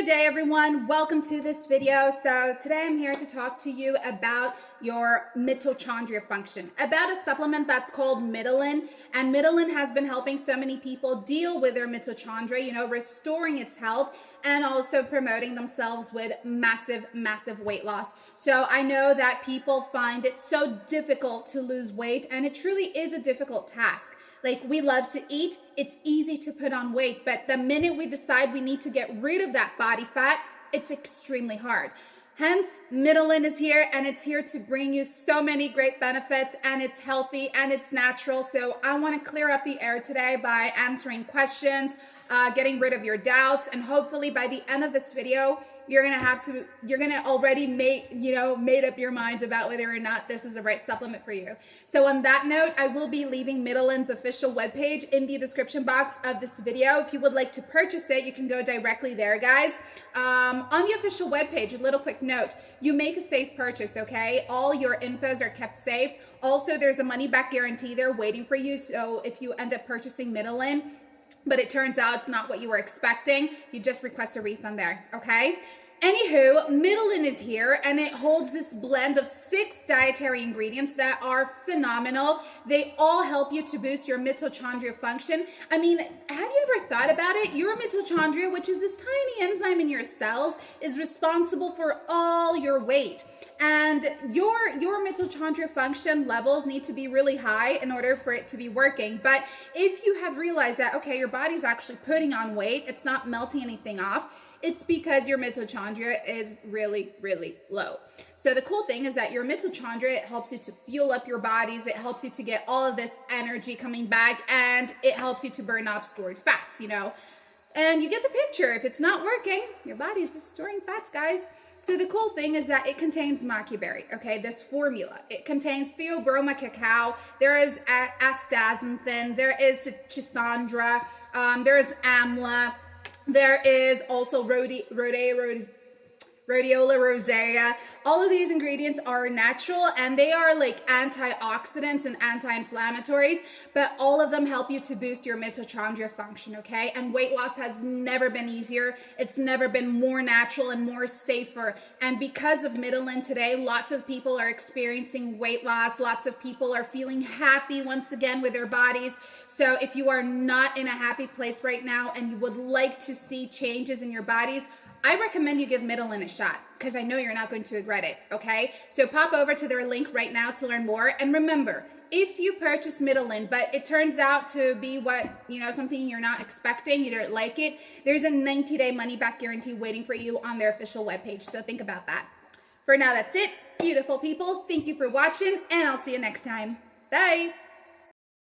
Good day everyone, welcome to this video. So today I'm here to talk to you about your mitochondria function, about a supplement that's called Mitolyn. And Mitolyn has been helping so many people deal with their mitochondria, restoring its health and also promoting themselves with massive weight loss. So I know that people find it so difficult to lose weight, and it truly is a difficult task. Like, we love to eat, it's easy to put on weight, but the minute we decide we need to get rid of that body fat, it's extremely hard. Hence, Mitolyn is here, and it's here to bring you so many great benefits, and it's healthy and it's natural. So I want to clear up the air today by answering questions, getting rid of your doubts, and hopefully by the end of this video, you're gonna already made up your minds about whether or not this is the right supplement for you. So on that note, I will be leaving Mitolyn's official webpage in the description box of this video. If you would like to purchase it, you can go directly there, guys. On the official webpage, a little quick note, you make a safe purchase, okay? All your infos are kept safe. Also, there's a money back guarantee there waiting for you. So if you end up purchasing Mitolyn, but it turns out it's not what you were expecting, you just request a refund there, okay? Anywho, Mitolyn is here, and it holds this blend of 6 dietary ingredients that are phenomenal. They all help you to boost your mitochondria function. I mean, have you ever thought about it? Your mitochondria, which is this tiny enzyme in your cells, is responsible for all your weight. And your mitochondria function levels need to be really high in order for it to be working. But if you have realized that, okay, your body's actually putting on weight, it's not melting anything off, it's because your mitochondria is really low. So the cool thing is that your mitochondria, it helps you to fuel up your bodies, it helps you to get all of this energy coming back, and it helps you to burn off stored fats, And you get the picture. If it's not working, your body is just storing fats, guys. So the cool thing is that it contains maqui berry, okay, this formula. It contains theobroma cacao, there is astaxanthin, there is chisandra, there is amla, there is also rhodiola rosea. All of these ingredients are natural, and they are like antioxidants and anti-inflammatories, but all of them help you to boost your mitochondria function, okay? And weight loss has never been easier. It's never been more natural and more safer. And because of Mitolyn today, lots of people are experiencing weight loss. Lots of people are feeling happy once again with their bodies. So if you are not in a happy place right now and you would like to see changes in your bodies, I recommend you give Mitolyn a shot, because I know you're not going to regret it, okay? So pop over to their link right now to learn more. And remember, if you purchase Mitolyn, but it turns out to be something you're not expecting, you don't like it, there's a 90-day money-back guarantee waiting for you on their official webpage. So think about that. For now, that's it. Beautiful people, thank you for watching, and I'll see you next time. Bye.